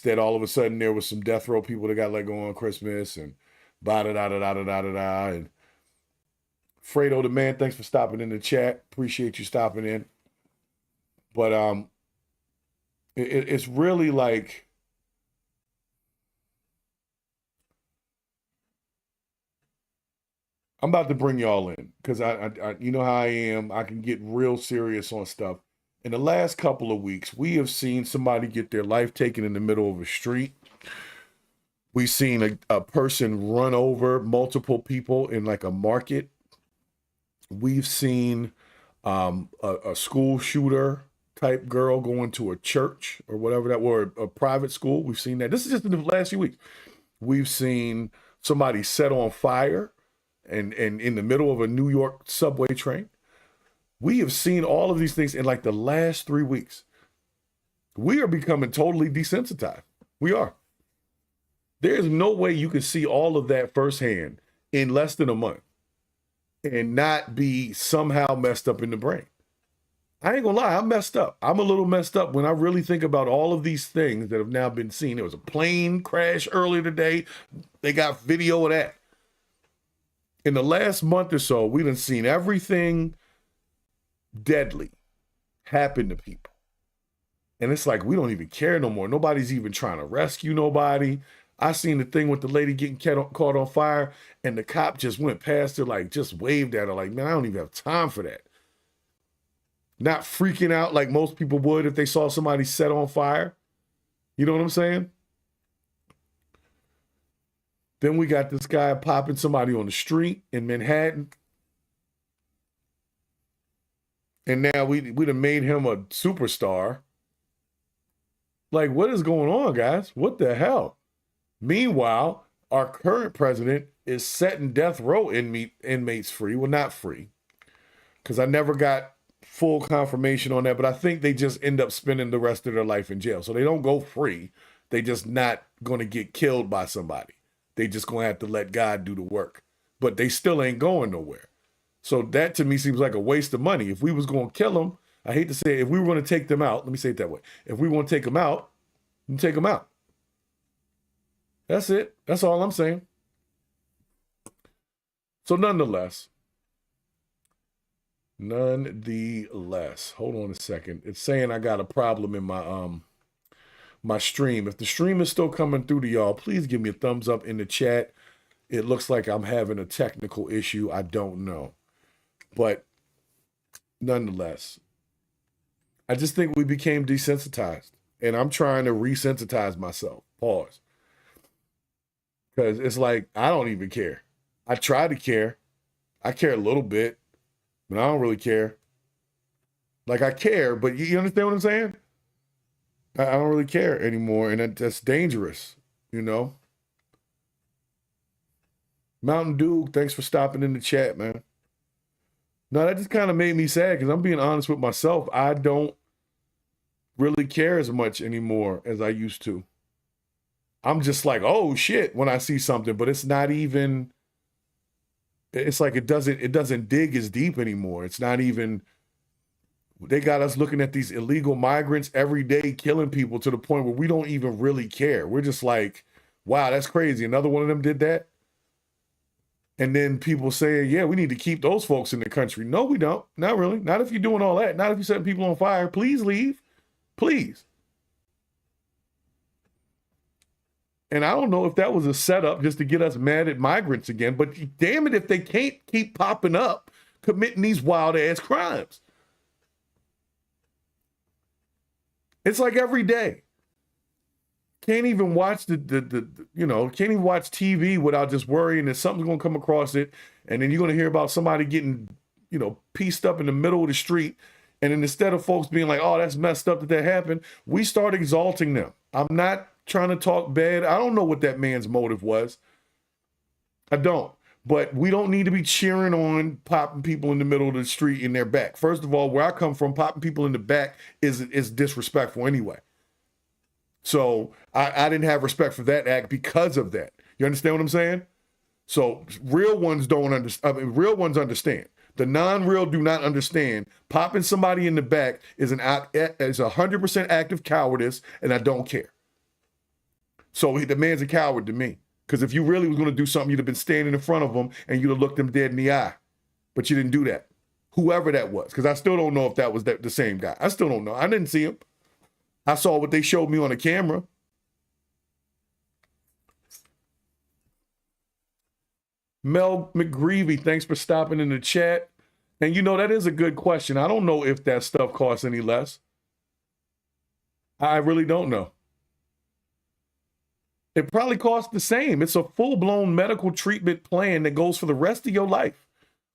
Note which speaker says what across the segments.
Speaker 1: that all of a sudden there was some death row people that got let go on Christmas and ba-da-da-da-da-da-da-da. And Fredo the man, thanks for stopping in the chat. Appreciate you stopping in. But it's really like, I'm about to bring y'all in because I you know how I am. I can get real serious on stuff. In the last couple of weeks, we have seen somebody get their life taken in the middle of a street. We've seen a person run over multiple people in like a market. We've seen a school shooter type girl going to a church or whatever that were, a private school. We've seen that. This is just in the last few weeks. We've seen somebody set on fire and in the middle of a New York subway train. We have seen all of these things in like the last 3 weeks. We are becoming totally desensitized. We are. There's no way you can see all of that firsthand in less than a month and not be somehow messed up in the brain. I ain't gonna lie, I'm messed up. I'm a little messed up when I really think about all of these things that have now been seen. There was a plane crash earlier today. They got video of that. In the last month or so, we done seen everything deadly happen to people. And it's like, we don't even care no more. Nobody's even trying to rescue nobody. I seen the thing with the lady getting caught on fire and the cop just went past her, like just waved at her like, man, I don't even have time for that. Not freaking out like most people would if they saw somebody set on fire. You know what I'm saying? Then we got this guy popping somebody on the street in Manhattan. And now we done made him a superstar. Like, what is going on, guys? What the hell? Meanwhile, our current president is setting death row inmates free. Well, not free, because I never got full confirmation on that, but I think they just end up spending the rest of their life in jail. So they don't go free. They just not going to get killed by somebody. They just going to have to let God do the work. But they still ain't going nowhere. So that to me seems like a waste of money. If we was going to kill them, I hate to say it, if we were going to take them out, let me say it that way. If we want to take them out, then take them out. That's it. That's all I'm saying. So nonetheless, hold on a second. It's saying I got a problem in my my stream. If the stream is still coming through to y'all, please give me a thumbs up in the chat. It looks like I'm having a technical issue. I don't know. But nonetheless, I just think we became desensitized. And I'm trying to resensitize myself. Pause. Because it's like, I don't even care. I try to care. I care a little bit, but I don't really care. Like, I care, but you understand what I'm saying? I don't really care anymore, and that's dangerous, you know? Mountain Dew, thanks for stopping in the chat, man. No, that just kind of made me sad, because I'm being honest with myself. I don't really care as much anymore as I used to. I'm just like, oh shit, when I see something, but it's not even, it's like it doesn't dig as deep anymore. It's not even, they got us looking at these illegal migrants every day killing people to the point where we don't even really care. We're just like, wow, that's crazy. Another one of them did that. And then people say, yeah, we need to keep those folks in the country. No, we don't. Not really. Not if you're doing all that. Not if you're setting people on fire. Please leave. Please. And I don't know if that was a setup just to get us mad at migrants again, but damn it if they can't keep popping up committing these wild ass crimes. It's like every day. Can't even watch can't even watch TV without just worrying that something's gonna come across it, and then you're gonna hear about somebody getting, pieced up in the middle of the street, and then instead of folks being like, oh, that's messed up that happened, we start exalting them. I'm not trying to talk bad. I don't know what that man's motive was. I don't. But we don't need to be cheering on popping people in the middle of the street in their back. First of all, where I come from, popping people in the back is disrespectful anyway. So I didn't have respect for that act because of that. You understand what I'm saying? So real ones don't understand. Real ones understand. The non-real do not understand. Popping somebody in the back is 100% act of cowardice, and I don't care. So the man's a coward to me. Because if you really was going to do something, you'd have been standing in front of him and you'd have looked him dead in the eye. But you didn't do that. Whoever that was. Because I still don't know if that was the same guy. I still don't know. I didn't see him. I saw what they showed me on the camera. Mel McGreevy, thanks for stopping in the chat. And you know, that is a good question. I don't know if that stuff costs any less. I really don't know. It probably costs the same. It's a full-blown medical treatment plan that goes for the rest of your life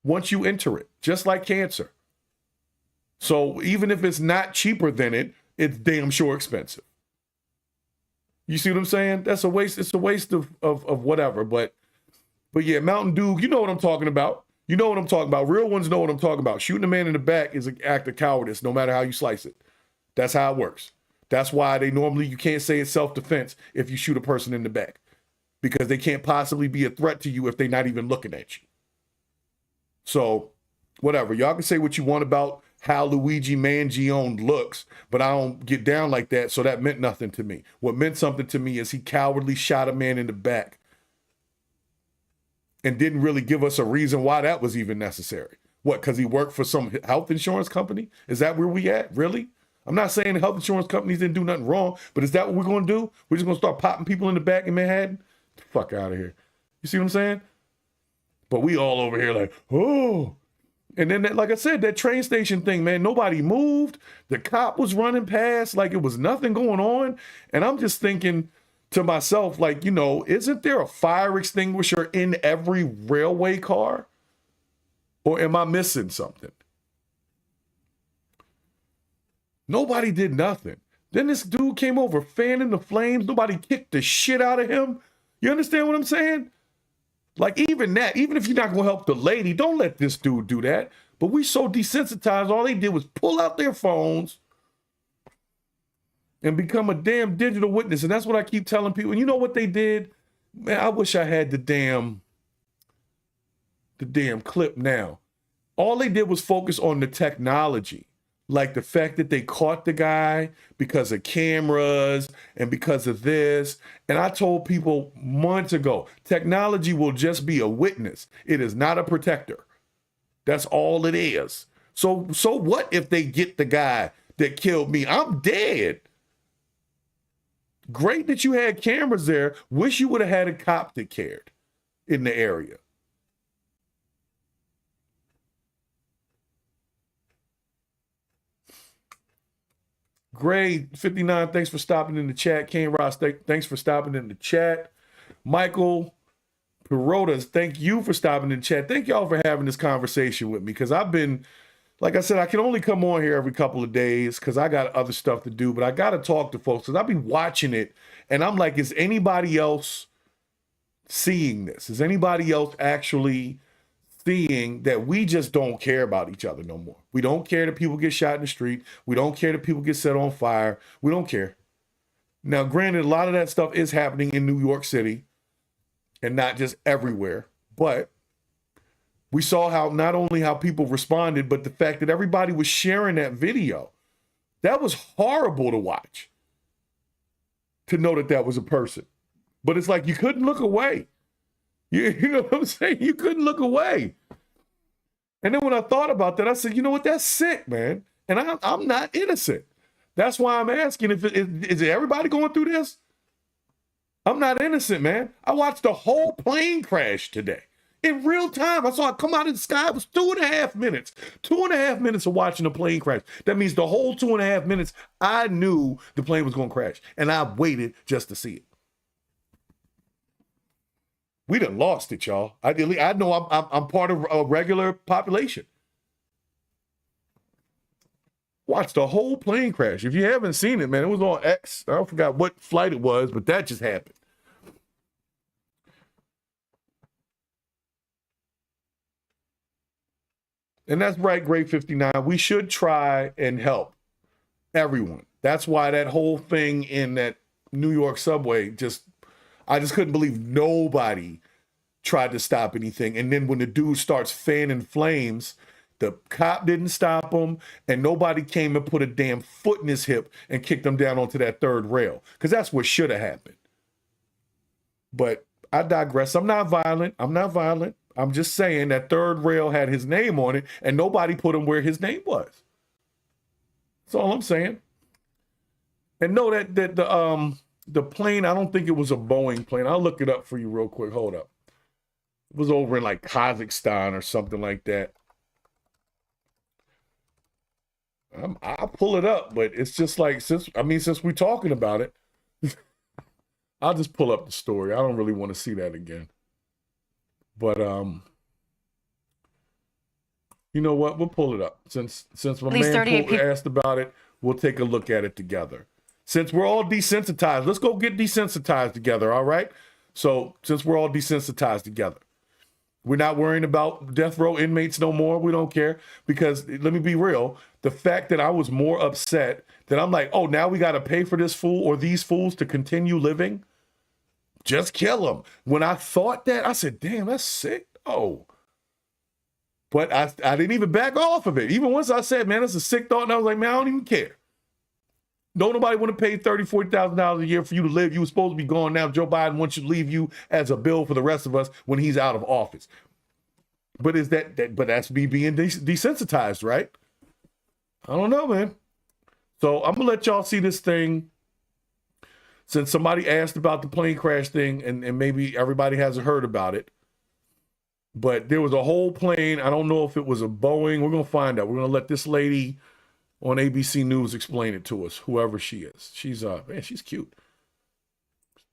Speaker 1: once you enter it, just like cancer. So even if it's not cheaper than it, it's damn sure expensive. You see what I'm saying? That's a waste. It's a waste of whatever. But yeah, Mountain Dew, you know what I'm talking about. You know what I'm talking about. Real ones know what I'm talking about. Shooting a man in the back is an act of cowardice, no matter how you slice it. That's how it works. That's why you can't say it's self-defense if you shoot a person in the back, because they can't possibly be a threat to you if they're not even looking at you. So whatever, y'all can say what you want about how Luigi Mangione looks, but I don't get down like that. So that meant nothing to me. What meant something to me is he cowardly shot a man in the back and didn't really give us a reason why that was even necessary. What, because he worked for some health insurance company? Is that where we at? Really? I'm not saying the health insurance companies didn't do nothing wrong, but is that what we're going to do? We're just going to start popping people in the back in Manhattan? Fuck out of here. You see what I'm saying? But we all over here like, oh. And then, like I said, that train station thing, man, nobody moved. The cop was running past like it was nothing going on. And I'm just thinking to myself, like, you know, isn't there a fire extinguisher in every railway car? Or am I missing something? Nobody did nothing. Then this dude came over fanning the flames. Nobody kicked the shit out of him. You understand what I'm saying? Like, even that, even if you're not going to help the lady, don't let this dude do that. But we so desensitized, all they did was pull out their phones and become a damn digital witness. And that's what I keep telling people. And you know what they did? Man, I wish I had the damn clip now. All they did was focus on the technology. Like the fact that they caught the guy because of cameras and because of this. And I told people months ago, technology will just be a witness. It is not a protector. That's all it is. So what if they get the guy that killed me? I'm dead. Great that you had cameras there. Wish you would have had a cop that cared in the area. Gray 59, thanks for stopping in the chat. Kane Ross, thanks for stopping in the chat. Michael Perotas, thank you for stopping in the chat. Thank y'all for having this conversation with me, because I've been, like I said, I can only come on here every couple of days because I got other stuff to do, but I got to talk to folks because I've been watching it, and I'm like, is anybody else seeing this? Is anybody else actually seeing that we just don't care about each other no more? We don't care that people get shot in the street. We don't care that people get set on fire. We don't care. Now, granted, a lot of that stuff is happening in New York City and not just everywhere, but we saw how not only how people responded, but the fact that everybody was sharing that video. That was horrible to watch, to know that that was a person. But it's like you couldn't look away. You know what I'm saying? You couldn't look away. And then when I thought about that, I said, you know what? That's sick, man. And I'm not innocent. That's why I'm asking, is everybody going through this? I'm not innocent, man. I watched the whole plane crash today. In real time, I saw it come out of the sky. It was 2.5 minutes. 2.5 minutes of watching a plane crash. That means the whole 2.5 minutes, I knew the plane was going to crash. And I waited just to see it. We done lost it, y'all. I know I'm part of a regular population. Watch the whole plane crash. If you haven't seen it, man, it was on X. I forgot what flight it was, but that just happened. And that's right, Grade 59. We should try and help everyone. That's why that whole thing in that New York subway I just couldn't believe nobody tried to stop anything. And then when the dude starts fanning flames, the cop didn't stop him, and nobody came and put a damn foot in his hip and kicked him down onto that third rail, because that's what should have happened. But I digress. I'm not violent. I'm just saying that third rail had his name on it, and nobody put him where his name was. That's all I'm saying. And know that the plane, I don't think it was a Boeing plane. I'll look it up for you real quick. Hold up. It was over in like Kazakhstan or something like that. I'll pull it up, but it's just like, since we're talking about it, I'll just pull up the story. I don't really want to see that again. But you know what? We'll pull it up. Since my man asked about it, we'll take a look at it together. Since we're all desensitized, let's go get desensitized together, all right? So since we're all desensitized together, we're not worrying about death row inmates no more. We don't care, because let me be real. The fact that I was more upset that I'm like, oh, now we got to pay for this fool or these fools to continue living. Just kill them. When I thought that, I said, damn, that's sick. Oh. But I didn't even back off of it. Even once I said, man, that's a sick thought. And I was like, man, I don't even care. Don't nobody want to pay $30,000, $40,000 a year for you to live. You were supposed to be gone now. Joe Biden wants you to leave you as a bill for the rest of us when he's out of office. But is but that's me being desensitized, right? I don't know, man. So I'm going to let y'all see this thing. Since somebody asked about the plane crash thing, and maybe everybody hasn't heard about it, but there was a whole plane. I don't know if it was a Boeing. We're going to find out. We're going to let this lady on ABC News explain it to us, whoever she is. She's cute.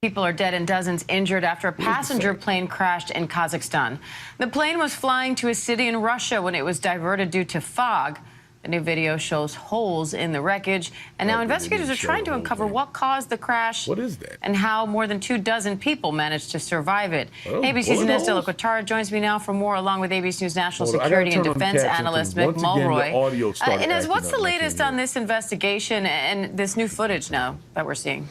Speaker 2: People are dead and dozens injured after a passenger plane crashed in Kazakhstan. The plane was flying to a city in Russia when it was diverted due to fog. The new video shows holes in the wreckage, and now investigators are trying to uncover what caused the crash.
Speaker 1: What is that?
Speaker 2: And how more than 24 people managed to survive it. ABC's Ines de la Quatara joins me now for more, along with ABC News national security and defense analyst Mick Mulroy. Ines, what's the latest on this investigation and this new footage now that we're seeing?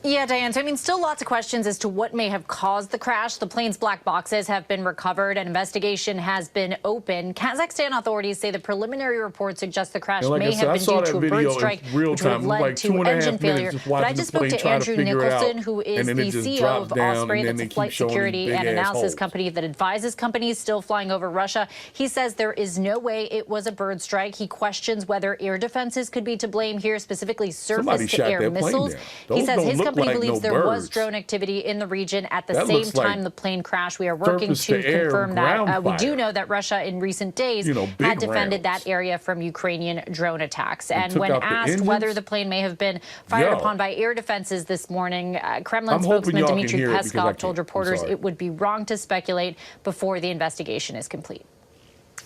Speaker 3: Yeah, Diane, so still lots of questions as to what may have caused the crash. The plane's black boxes have been recovered. An investigation has been open. Kazakhstan authorities say the preliminary report suggests the crash may have been due to a bird strike, which would have led to engine failure. But I just spoke to Andrew Nicholson, who is the CEO of Osprey, that's a flight security and analysis company that advises companies still flying over Russia. He says there is no way it was a bird strike. He questions whether air defenses could be to blame here, specifically surface-to-air missiles. He says his company believes there was drone activity in the region at the same time the plane crashed. We are working to confirm that. We do know that Russia in recent days had defended that area from Ukrainian drone attacks. And when asked whether the plane may have been fired upon by air defenses this morning, Kremlin spokesman Dmitry Peskov told reporters it would be wrong to speculate before the investigation is complete.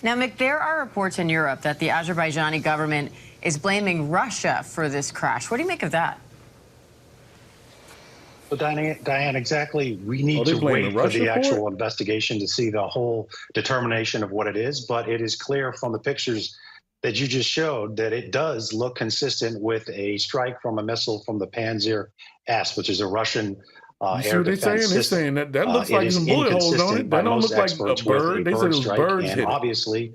Speaker 2: Now, Mick, there are reports in Europe that the Azerbaijani government is blaming Russia for this crash. What do you make of that?
Speaker 4: Well, Diane, exactly. We need to wait for the actual investigation to see the whole determination of what it is. But it is clear from the pictures that you just showed that it does look consistent with a strike from a missile from the Panzer S, which is a Russian air defense system. They're saying that looks like some bullet holes on it. That don't look like a bird. They said it was birds hit it. Obviously,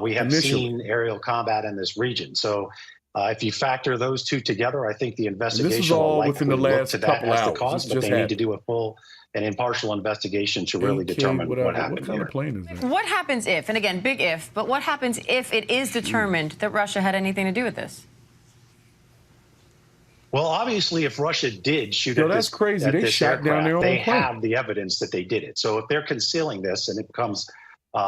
Speaker 4: we have seen aerial combat in this region. So if you factor those two together, I think the investigation will likely look to that as the cause, but they need to do a full and impartial investigation to really determine what happened here.
Speaker 2: What happens if, and again, big if, but what happens if it is determined that Russia had anything to do with this?
Speaker 4: Well, obviously, if Russia did shoot at this,
Speaker 1: crazy. They shot down their own plane.
Speaker 4: They have the evidence that they did it. So if they're concealing this and it becomes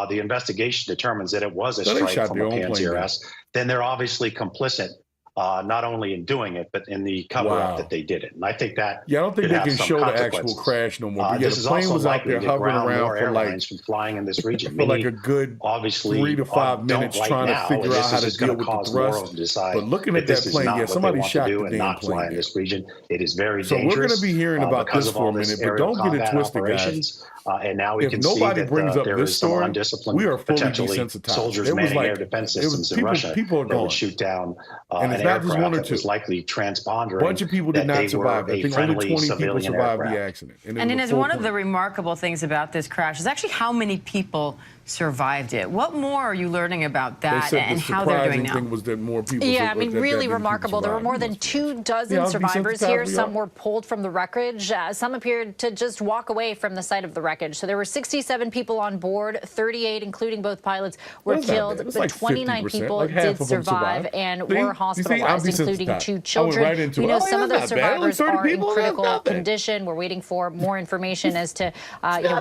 Speaker 4: the investigation determines that it was a strike from a Panzer S, then they're obviously complicit, not only in doing it, but in the cover-up that they did it. And I think that
Speaker 1: I don't think they can show the actual crash no more. But
Speaker 4: this
Speaker 1: the
Speaker 4: is
Speaker 1: plane
Speaker 4: also
Speaker 1: was out there hovering around for like
Speaker 4: from flying in this region
Speaker 1: for like a good 3 to 5 minutes, trying to figure out how to deal with the thrust. But looking at that plane, somebody shot the damn plane in this
Speaker 4: region. It is very dangerous.
Speaker 1: So we're going to be hearing about this for a minute, but don't get it twisted, guys.
Speaker 4: And now we can see that there is some undisciplined, potentially soldiers manning air defense systems in Russia that would shoot down an
Speaker 1: not just one or
Speaker 4: that
Speaker 1: two.
Speaker 4: was likely transpondering.
Speaker 1: A bunch of people did not survive. I think only 20 people survived the accident.
Speaker 2: And Inez, one of the remarkable things about this crash is actually how many people survived it. What more are you learning about that and how they're doing now?
Speaker 1: The surprising thing was that more people.
Speaker 3: Yeah, I mean, really remarkable. There were more than 24 survivors here. Some were pulled from the wreckage. Some appeared to just walk away from the site of the wreckage. So there were 67 people on board, 38, including both pilots, were killed, but 29 people did survive and were hospitalized, including 2 children. We know some of those survivors are in critical condition. We're waiting for more information as to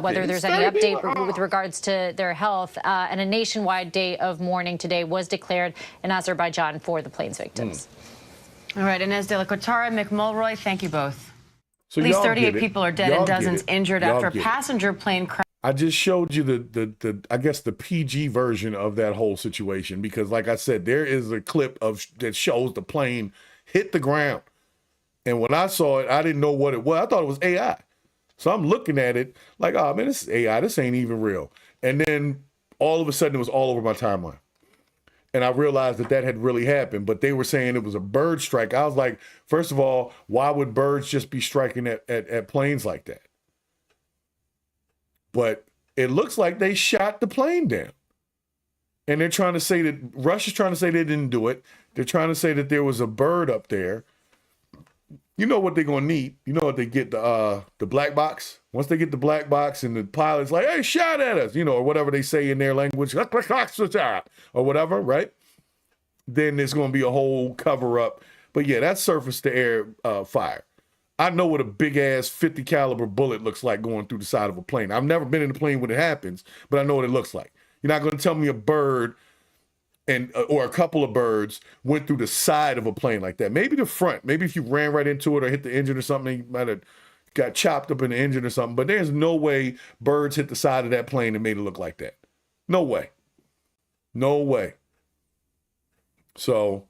Speaker 3: whether there's any update with regards to their health. And a nationwide day of mourning today was declared in Azerbaijan for the plane's victims.
Speaker 2: All right, Inez de la Cortara, Mick Mulroy, thank you both.
Speaker 1: So
Speaker 2: at least 38 people are dead and dozens injured after a passenger plane crash.
Speaker 1: I just showed you the I guess the PG version of that whole situation, because like I said, there is a clip that shows the plane hit the ground. And when I saw it, I didn't know what it was. I thought it was AI. So I'm looking at it like, oh man, this is AI. This ain't even real. And then all of a sudden it was all over my timeline. And I realized that had really happened, but they were saying it was a bird strike. I was like, first of all, why would birds just be striking at planes like that? But it looks like they shot the plane down. And they're trying to say that Russia's trying to say they didn't do it. They're trying to say that there was a bird up there. You know what they're gonna need. You know what they get, the black box. Once they get the black box and the pilot's like, hey, shot at us, or whatever they say in their language, or whatever, right? Then there's gonna be a whole cover up. But yeah, that's surface to air fire. I know what a big ass 50 caliber bullet looks like going through the side of a plane. I've never been in a plane when it happens, but I know what it looks like. You're not gonna tell me a bird or a couple of birds went through the side of a plane like that. Maybe the front. Maybe if you ran right into it or hit the engine or something, you might have got chopped up in the engine or something. But there's no way birds hit the side of that plane and made it look like that. No way. No way. So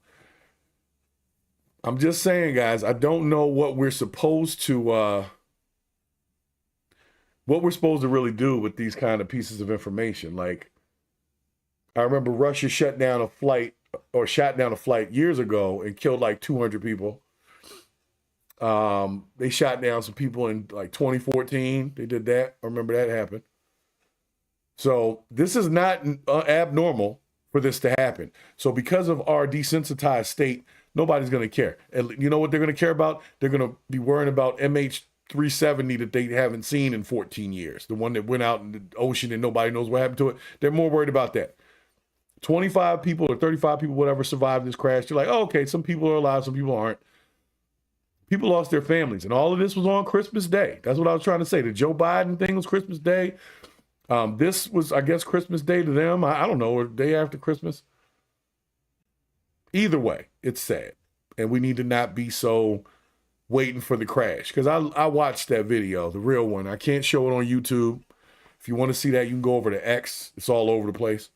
Speaker 1: I'm just saying, guys, I don't know what we're supposed to really do with these kind of pieces of information. Like, I remember Russia shut down a flight years ago and killed like 200 people. They shot down some people in like 2014. They did that. I remember that happened. So this is not abnormal for this to happen. So because of our desensitized state, nobody's going to care. And you know what they're going to care about? They're going to be worrying about MH370 that they haven't seen in 14 years. The one that went out in the ocean and nobody knows what happened to it. They're more worried about that. 25 people or 35 people, whatever, survived this crash. You're like, oh, okay, some people are alive, some people aren't. People lost their families, and all of this was on Christmas Day. That's what I was trying to say. The Joe Biden thing was Christmas Day. This was, I guess, Christmas Day to them. I don't know, or day after Christmas. Either way, it's sad. And we need to not be so waiting for the crash. Because I watched that video, the real one. I can't show it on YouTube. If you want to see that, you can go over to X. It's all over the place.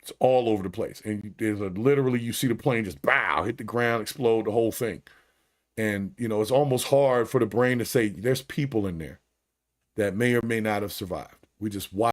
Speaker 1: It's all over the place. And there's literally, you see the plane just bow, hit the ground, explode, the whole thing. And, it's almost hard for the brain to say there's people in there that may or may not have survived. We just watch.